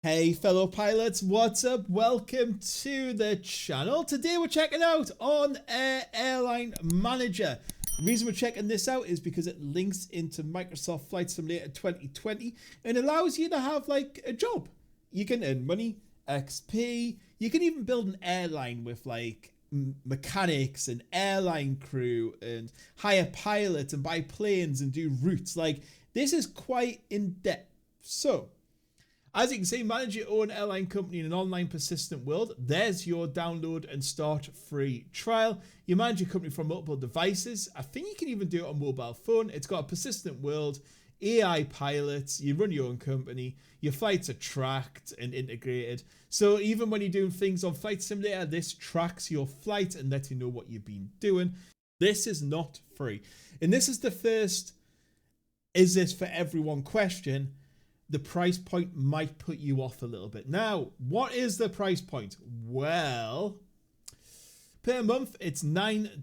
Hey fellow pilots, what's up? Welcome to the channel. Today we're checking out on Airline Manager. The reason we're checking this out is because it links into Microsoft Flight Simulator 2020 and allows you to have like a job. You can earn money, XP, you can even build an airline with like mechanics and airline crew and hire pilots and buy planes and do routes. Like, this is quite in depth. So as you can see, manage your own airline company in an online persistent world. There's your download and start free trial. You manage your company from multiple devices. I think you can even do it on mobile phone. It's got a persistent world, AI pilots, you run your own company, your flights are tracked and integrated. So even when you're doing things on Flight Simulator, this tracks your flight and lets you know what you've been doing. This is not free. And this is the first, is this for everyone question. The price point might put you off a little bit. Now, what is the price point? Well, per month, it's €9.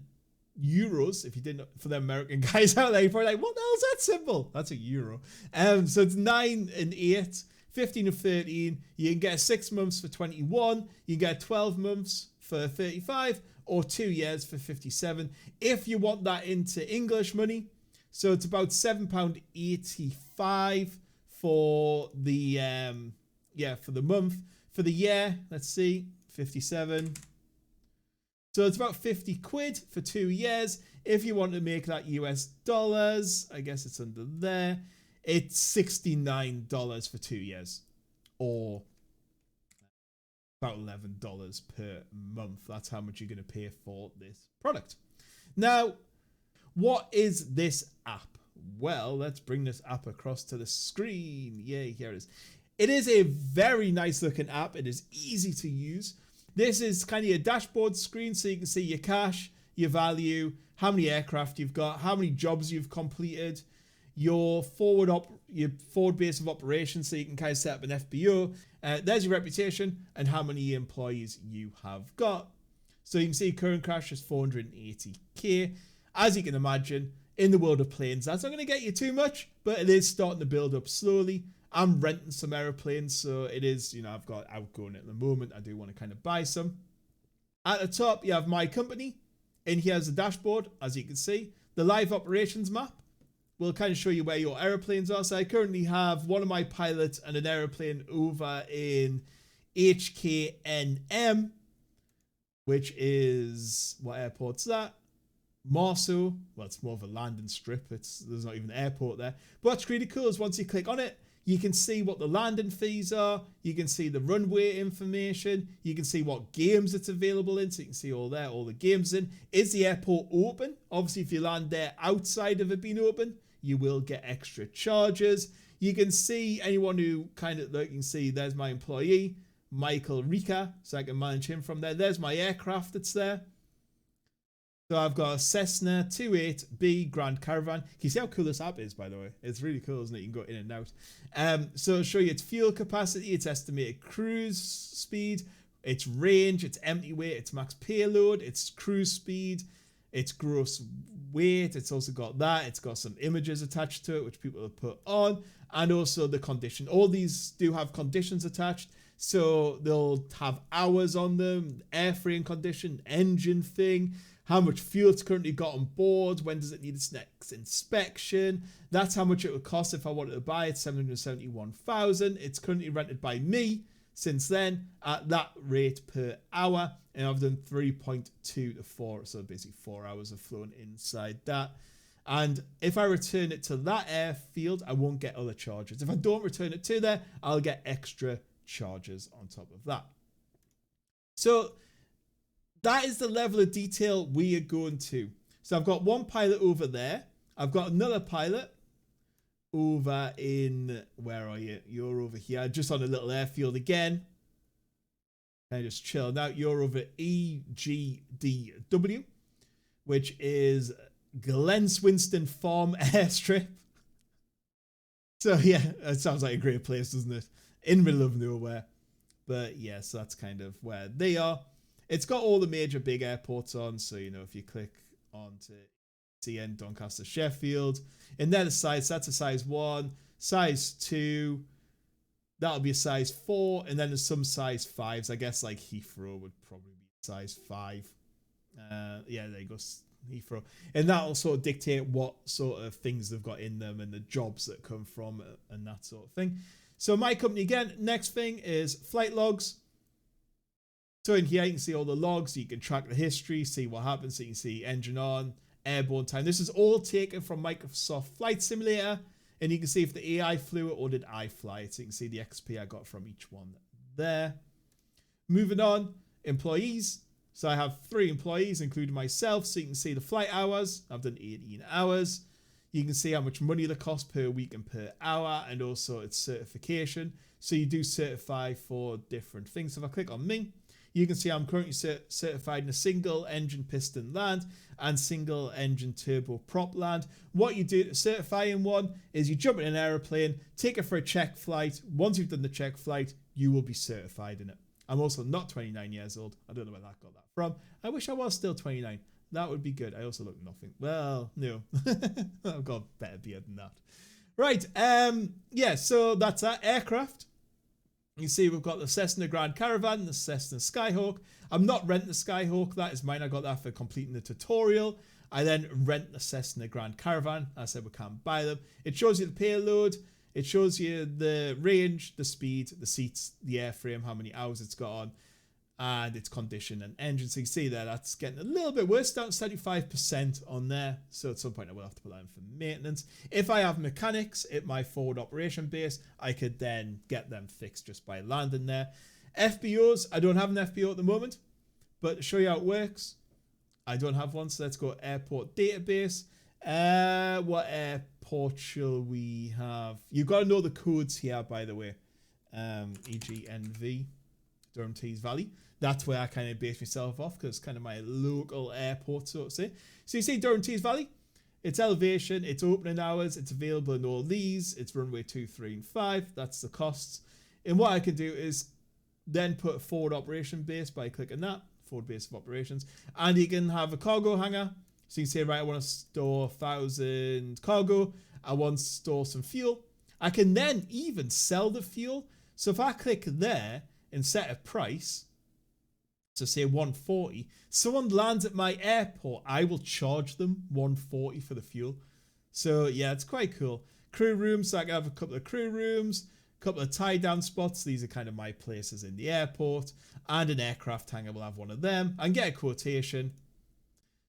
If you didn't, for the American guys out there, you're probably like, what the hell is that symbol? That's a euro. So it's 9 and 8, 15 and 13. You can get 6 months for 21. You can get 12 months for 35 or 2 years for 57. If you want that into English money, so it's about £7.85 for the for the month. For the year, let's see, 57. So it's about 50 quid for 2 years. If you want to make that US dollars, I guess it's under there, it's $69 for 2 years, or about $11 per month. That's how much you're going to pay for this product. Now, what is this app? Well, let's bring this app across to the screen. Yay, here it is. It is a very nice looking app. It is easy to use. This is kind of your dashboard screen, so you can see your cash, your value, how many aircraft you've got, how many jobs you've completed, your forward base of operations, so you can kind of set up an FBO. There's your reputation and how many employees you have got. So you can see current cash is 480k. As you can imagine, in the world of planes, that's not going to get you too much, but it is starting to build up slowly. I'm renting some aeroplanes, so it is, you know, I've got outgoing at the moment. I do want to kind of buy some. At the top, you have my company. In here's the dashboard, as you can see. The live operations map will kind of show you where your aeroplanes are. So I currently have one of my pilots and an aeroplane over in HKNM, which is, what airport's that? Marceau. Well, it's more of a landing strip. There's not even an airport there. But what's really cool is once you click on it, you can see what the landing fees are. You can see the runway information. You can see what games it's available in. So you can see all the games in. Is the airport open? Obviously, if you land there outside of it being open, you will get extra charges. You can see anyone who kind of, like, you can see there's my employee, Michael Rika. So I can manage him from there. There's my aircraft that's there. So I've got a Cessna 28B Grand Caravan. Can you see how cool this app is, by the way? It's really cool, isn't it? You can go in and out. So it'll show you its fuel capacity, its estimated cruise speed, its range, its empty weight, its max payload, its cruise speed, its gross weight. It's also got that. It's got some images attached to it, which people have put on, and also the condition. All these do have conditions attached. So they'll have hours on them, airframe condition, engine thing, how much fuel it's currently got on board, when does it need its next inspection. That's how much it would cost if I wanted to buy it, 771,000. It's currently rented by me since then at that rate per hour, and I've done 3.2 to 4, so basically 4 hours of flown inside that. And if I return it to that airfield, I won't get other charges. If I don't return it to there, I'll get extra charges on top of that. So that is the level of detail we are going to. So I've got one pilot over there. I've got another pilot over in, where are you? You're over here, just on a little airfield again. And just chill. Now you're over EGDW, which is Glen Swinston Farm Airstrip. So yeah, it sounds like a great place, doesn't it? In the middle of nowhere. But yes, that's kind of where they are. It's got all the major big airports on, so, you know, if you click on to CN, Doncaster, Sheffield, and then the size, that's a size 1, size 2, that'll be a size 4, and then there's some size 5s. I guess like Heathrow would probably be size 5. Yeah, there you go, Heathrow. And that'll sort of dictate what sort of things they've got in them and the jobs that come from it and that sort of thing. So my company again, next thing is flight logs. So in here you can see all the logs, you can track the history, see what happens, so you can see engine on, airborne time. This is all taken from Microsoft Flight Simulator, and you can see if the AI flew it or did I fly it. So you can see the XP I got from each one there. Moving on, employees. So I have 3 employees, including myself. So you can see the flight hours. I've done 18 hours. You can see how much money they cost per week and per hour, and also its certification. So you do certify for different things. So if I click on me, you can see I'm currently certified in a single engine piston land and single engine turbo prop land. What you do to certify in one is you jump in an aeroplane, take it for a check flight. Once you've done the check flight, you will be certified in it. I'm also not 29 years old. I don't know where that got that from. I wish I was still 29. That would be good. I also look nothing. Well, no. I've got a better beard than that. Right. Yeah, so that's that. Aircraft. You see we've got the Cessna Grand Caravan, the Cessna Skyhawk. I'm not renting the Skyhawk. That is mine. I got that for completing the tutorial. I then rent the Cessna Grand Caravan. I said we can't buy them. It shows you the payload. It shows you the range, the speed, the seats, the airframe, how many hours it's got on, and its condition and engine. So you can see there, that's getting a little bit worse, down to 75% on there. So at some point I will have to put that in for maintenance. If I have mechanics at my forward operation base, I could then get them fixed just by landing there. Fbos, I don't have an FBO at the moment, but to show you how it works, I don't have one. So let's go airport database. What airport shall we have? You've got to know the codes here, by the way. E.g. NV, Durham Tees Valley. That's where I kind of base myself off, because it's kind of my local airport, so to say. So you see Durham Tees Valley, its elevation, its opening hours, it's available in all these, it's runway 2, 3, and 5. That's the costs. And what I can do is then put a forward operation base by clicking that, forward base of operations, and you can have a cargo hangar. So you can say, right, I want to store 1,000 cargo. I want to store some fuel. I can then even sell the fuel. So if I click there and set a price, so say 140, someone lands at my airport, I will charge them 140 for the fuel. So yeah, it's quite cool. Crew rooms, so I can have a couple of crew rooms, a couple of tie down spots. These are kind of my places in the airport, and an aircraft hangar will have one of them, and get a quotation.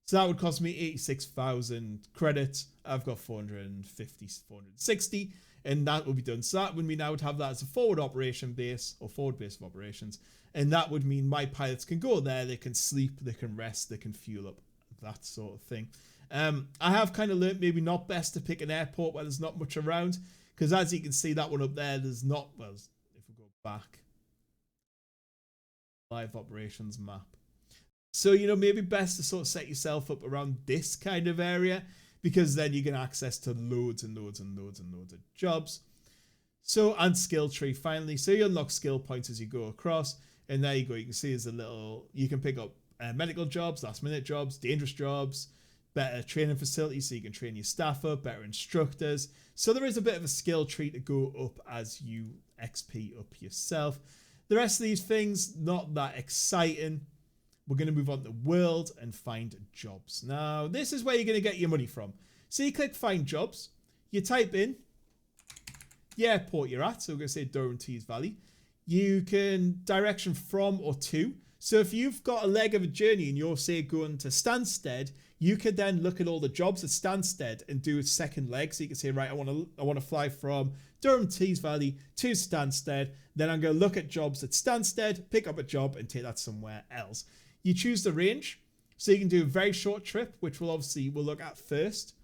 So that would cost me 86,000 credits. I've got 450, 460, and that will be done. So that would mean I would have that as a forward operation base, or forward base of operations. And that would mean my pilots can go there, they can sleep, they can rest, they can fuel up, that sort of thing. I have kind of learned maybe not best to pick an airport where there's not much around, because as you can see, that one up there, there's not, well, if we go back, live operations map. So, you know, maybe best to sort of set yourself up around this kind of area, because then you get access to loads and loads and loads and loads of jobs. So, and skill tree finally. So you unlock skill points as you go across. And there you go. You can see there's a little, you can pick up medical jobs, last minute jobs, dangerous jobs, better training facilities so you can train your staff up, better instructors. So there is a bit of a skill tree to go up as you XP up yourself. The rest of these things, not that exciting. We're going to move on to world and find jobs. Now, this is where you're going to get your money from. So you click find jobs. You type in the airport you're at. So we're going to say Durham Tees Valley. You can direction from or to. So if you've got a leg of a journey and you're, say, going to Stansted, you could then look at all the jobs at Stansted and do a second leg. So you can say, right, I want to fly from Durham Tees Valley to Stansted. Then I'm going to look at jobs at Stansted, pick up a job, and take that somewhere else. You choose the range. So you can do a very short trip, which we'll look at first.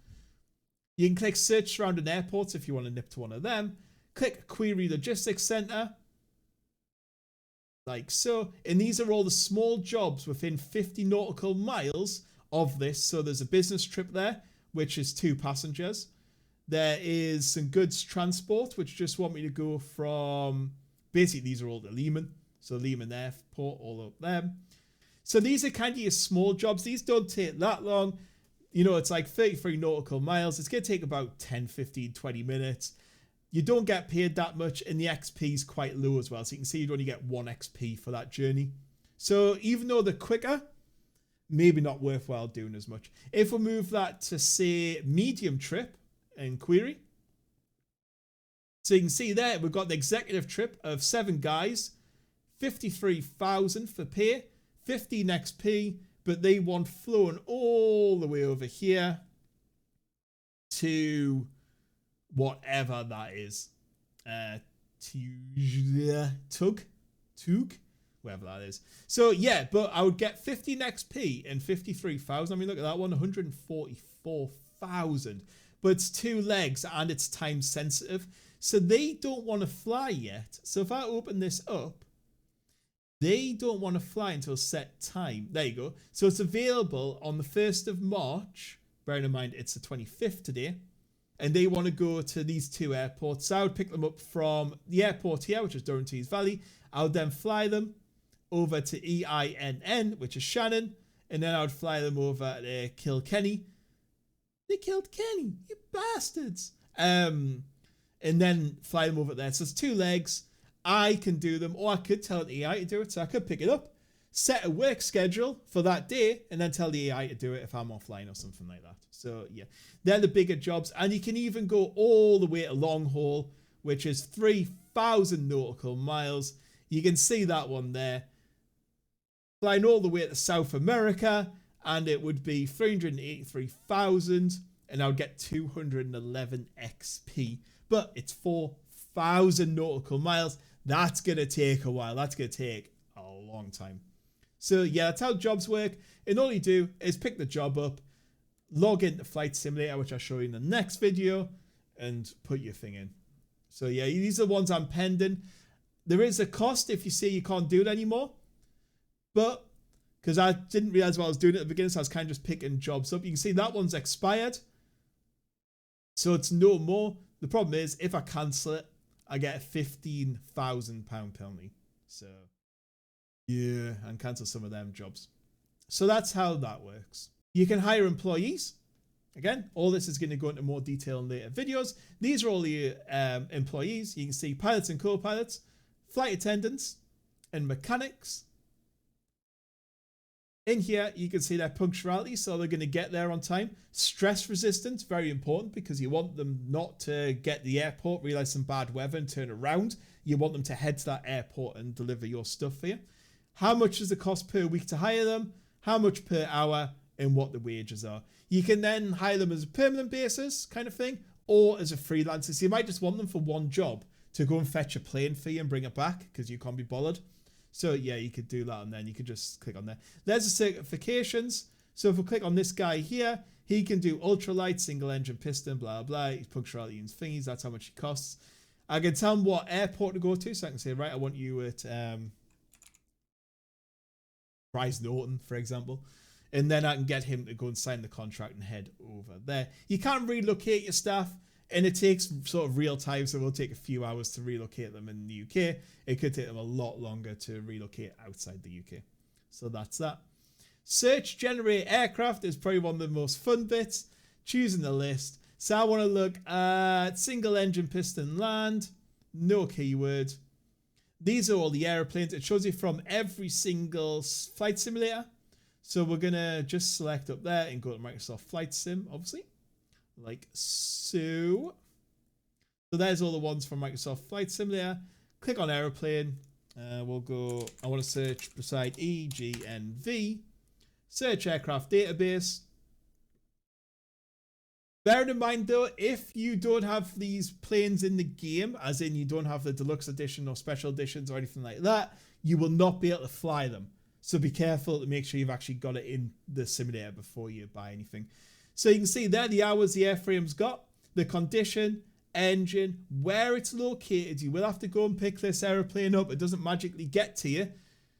You can click search surrounding airports if you want to nip to one of them. Click query logistics center. Like so. And these are all the small jobs within 50 nautical miles of this. So there's a business trip there, which is 2 passengers. There is some goods transport, which just want me to go from, basically these are all the Lehman. So Lehman Airport, all of them. So these are kind of your small jobs. These don't take that long. You know, it's like 33 nautical miles. It's going to take about 10, 15, 20 minutes. You don't get paid that much, and the XP is quite low as well. So you can see you'd only get 1 XP for that journey. So even though they're quicker, maybe not worthwhile doing as much. If we move that to, say, medium trip and query, so you can see there, we've got the executive trip of 7 guys, 53,000 for pay, 15 XP, but they want flown all the way over here to whatever that is. Tug, whatever that is. So yeah, but I would get 15 XP and 53,000. I mean, look at that one, 144,000. But it's 2 legs and it's time sensitive. So they don't want to fly yet. So if I open this up, they don't want to fly until set time. There you go. So it's available on the 1st of March. Bearing in mind, it's the 25th today. And they want to go to these 2 airports. So I would pick them up from the airport here, which is Durham Tees Valley. I would then fly them over to EINN, which is Shannon. And then I would fly them over to Kilkenny. They killed Kenny, you bastards. And then fly them over there. So it's 2 legs. I can do them, or I could tell the AI to do it. So I could pick it up, set a work schedule for that day, and then tell the AI to do it if I'm offline or something like that. So yeah, they're the bigger jobs. And you can even go all the way to long haul, which is 3,000 nautical miles. You can see that one there. Flying all the way to South America, and it would be 383,000, and I would get 211 XP. But it's 4,000 nautical miles. That's going to take a while. That's going to take a long time. So yeah, that's how jobs work. And all you do is pick the job up, log into Flight Simulator, which I'll show you in the next video, and put your thing in. So yeah, these are the ones I'm pending. There is a cost if you say you can't do it anymore. But because I didn't realize what I was doing at the beginning, so I was kind of just picking jobs up. You can see that one's expired. So it's no more. The problem is, if I cancel it, I get a £15,000 penalty. So, yeah, and cancel some of them jobs. So that's how that works. You can hire employees. Again, all this is going to go into more detail in later videos. These are all the employees. You can see pilots and co-pilots, flight attendants, and mechanics. In here, you can see their punctuality, so they're going to get there on time. Stress resistance, very important, because you want them not to get the airport, realize some bad weather and turn around. You want them to head to that airport and deliver your stuff for you. How much does it cost per week to hire them? How much per hour? And what the wages are. You can then hire them as a permanent basis kind of thing, or as a freelancer. So you might just want them for one job to go and fetch a plane for you and bring it back because you can't be bothered. So yeah, you could do that, and then you could just click on there. There's the certifications. So if we click on this guy here, he can do ultralight, single engine piston, blah, blah, his punctuality and thingies. That's how much it costs. I can tell him what airport to go to. So I can say, right, I want you at Price Norton, for example. And then I can get him to go and sign the contract and head over there. You can't relocate your staff, and it takes sort of real time, so it will take a few hours to relocate them in the UK. It could take them a lot longer to relocate outside the UK. So that's that. Search generate aircraft is probably one of the most fun bits. Choosing the list. So I want to look at single engine piston land. No keyword. These are all the airplanes. It shows you from every single flight simulator. So we're going to just select up there and go to Microsoft Flight Sim, obviously. Like so. So there's all the ones from Microsoft Flight Simulator. Click on aeroplane. We'll go, I want to search beside EGNV. Search aircraft database. Bear in mind though, if you don't have these planes in the game, as in you don't have the deluxe edition or special editions or anything like that, you will not be able to fly them. So be careful to make sure you've actually got it in the simulator before you buy anything. So you can see there the hours the airframe's got, the condition, engine, where it's located. You will have to go and pick this aeroplane up. It doesn't magically get to you.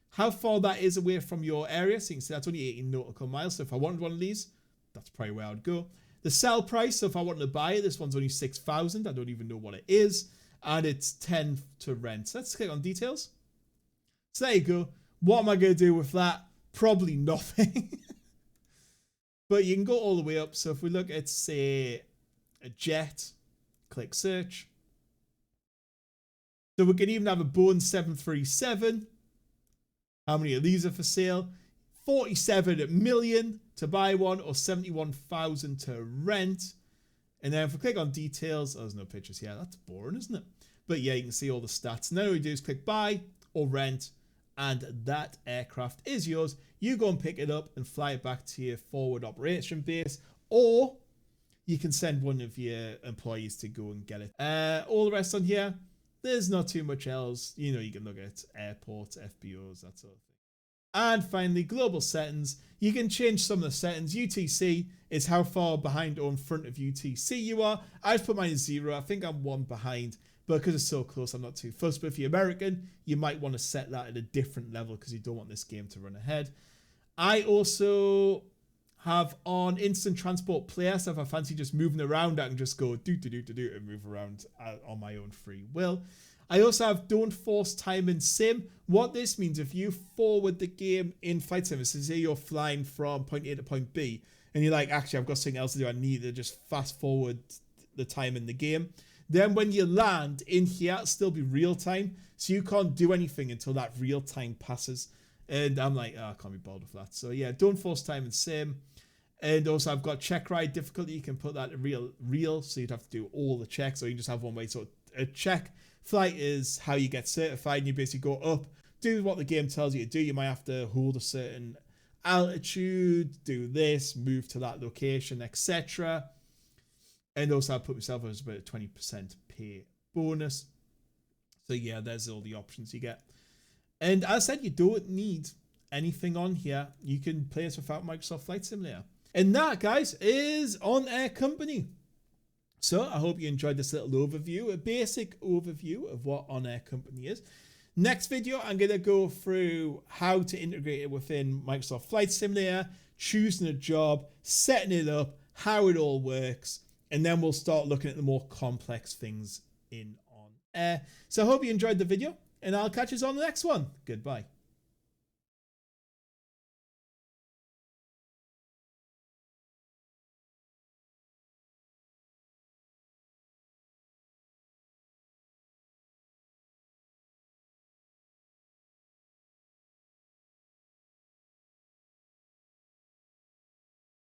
How far that is away from your area. So you can see that's only 18 nautical miles. So if I wanted one of these, that's probably where I would go. The sell price, so if I wanted to buy it, this one's only 6,000. I don't even know what it is. And it's 10 to rent. So let's click on details. So there you go. What am I going to do with that? Probably nothing. But you can go all the way up. So if we look at, say, a jet, click search. So we can even have a Boeing 737. How many of these are for sale? 47 million to buy one, or 71,000 to rent. And then if we click on details, there's no pictures here. That's boring, isn't it? But yeah, you can see all the stats. And then all we do is click buy or rent, and that aircraft is yours. You go and pick it up and fly it back to your forward operation base, or you can send one of your employees to go and get it. All the rest on here, there's not too much else. You know, you can look at airports, Fbos, that sort of thing. And finally, global settings. You can change some of the settings. UTC is how far behind or in front of UTC you are. I've put mine as 0. I think I'm 1 behind, but because it's so close, I'm not too fussed. But if you're American, you might want to set that at a different level because you don't want this game to run ahead. I also have on instant transport player, so if I fancy just moving around, I can just go do and move around on my own free will. I also have don't force time in sim. What this means, if you forward the game in flight sim, so say you're flying from point A to point B, and you're like, actually, I've got something else to do. I need to just fast forward the time in the game. Then when you land in here, it'll still be real time. So you can't do anything until that real time passes. And I'm like, oh, I can't be bothered with that. So yeah, don't force time in sim. And also I've got check ride difficulty. You can put that in real. So you'd have to do all the checks, or you just have one way. So a check flight is how you get certified, and you basically go up, do what the game tells you to do. You might have to hold a certain altitude, do this, move to that location, etc. And also I put myself as about a 20% pay bonus. So yeah, there's all the options you get. And as I said, you don't need anything on here. You can play this without Microsoft Flight Simulator. And that, guys, is On Air Company. So I hope you enjoyed this little overview, a basic overview of what On Air Company is. Next video, I'm going to go through how to integrate it within Microsoft Flight Simulator, choosing a job, setting it up, how it all works, and then we'll start looking at the more complex things in On Air. So I hope you enjoyed the video, and I'll catch you on the next one. Goodbye.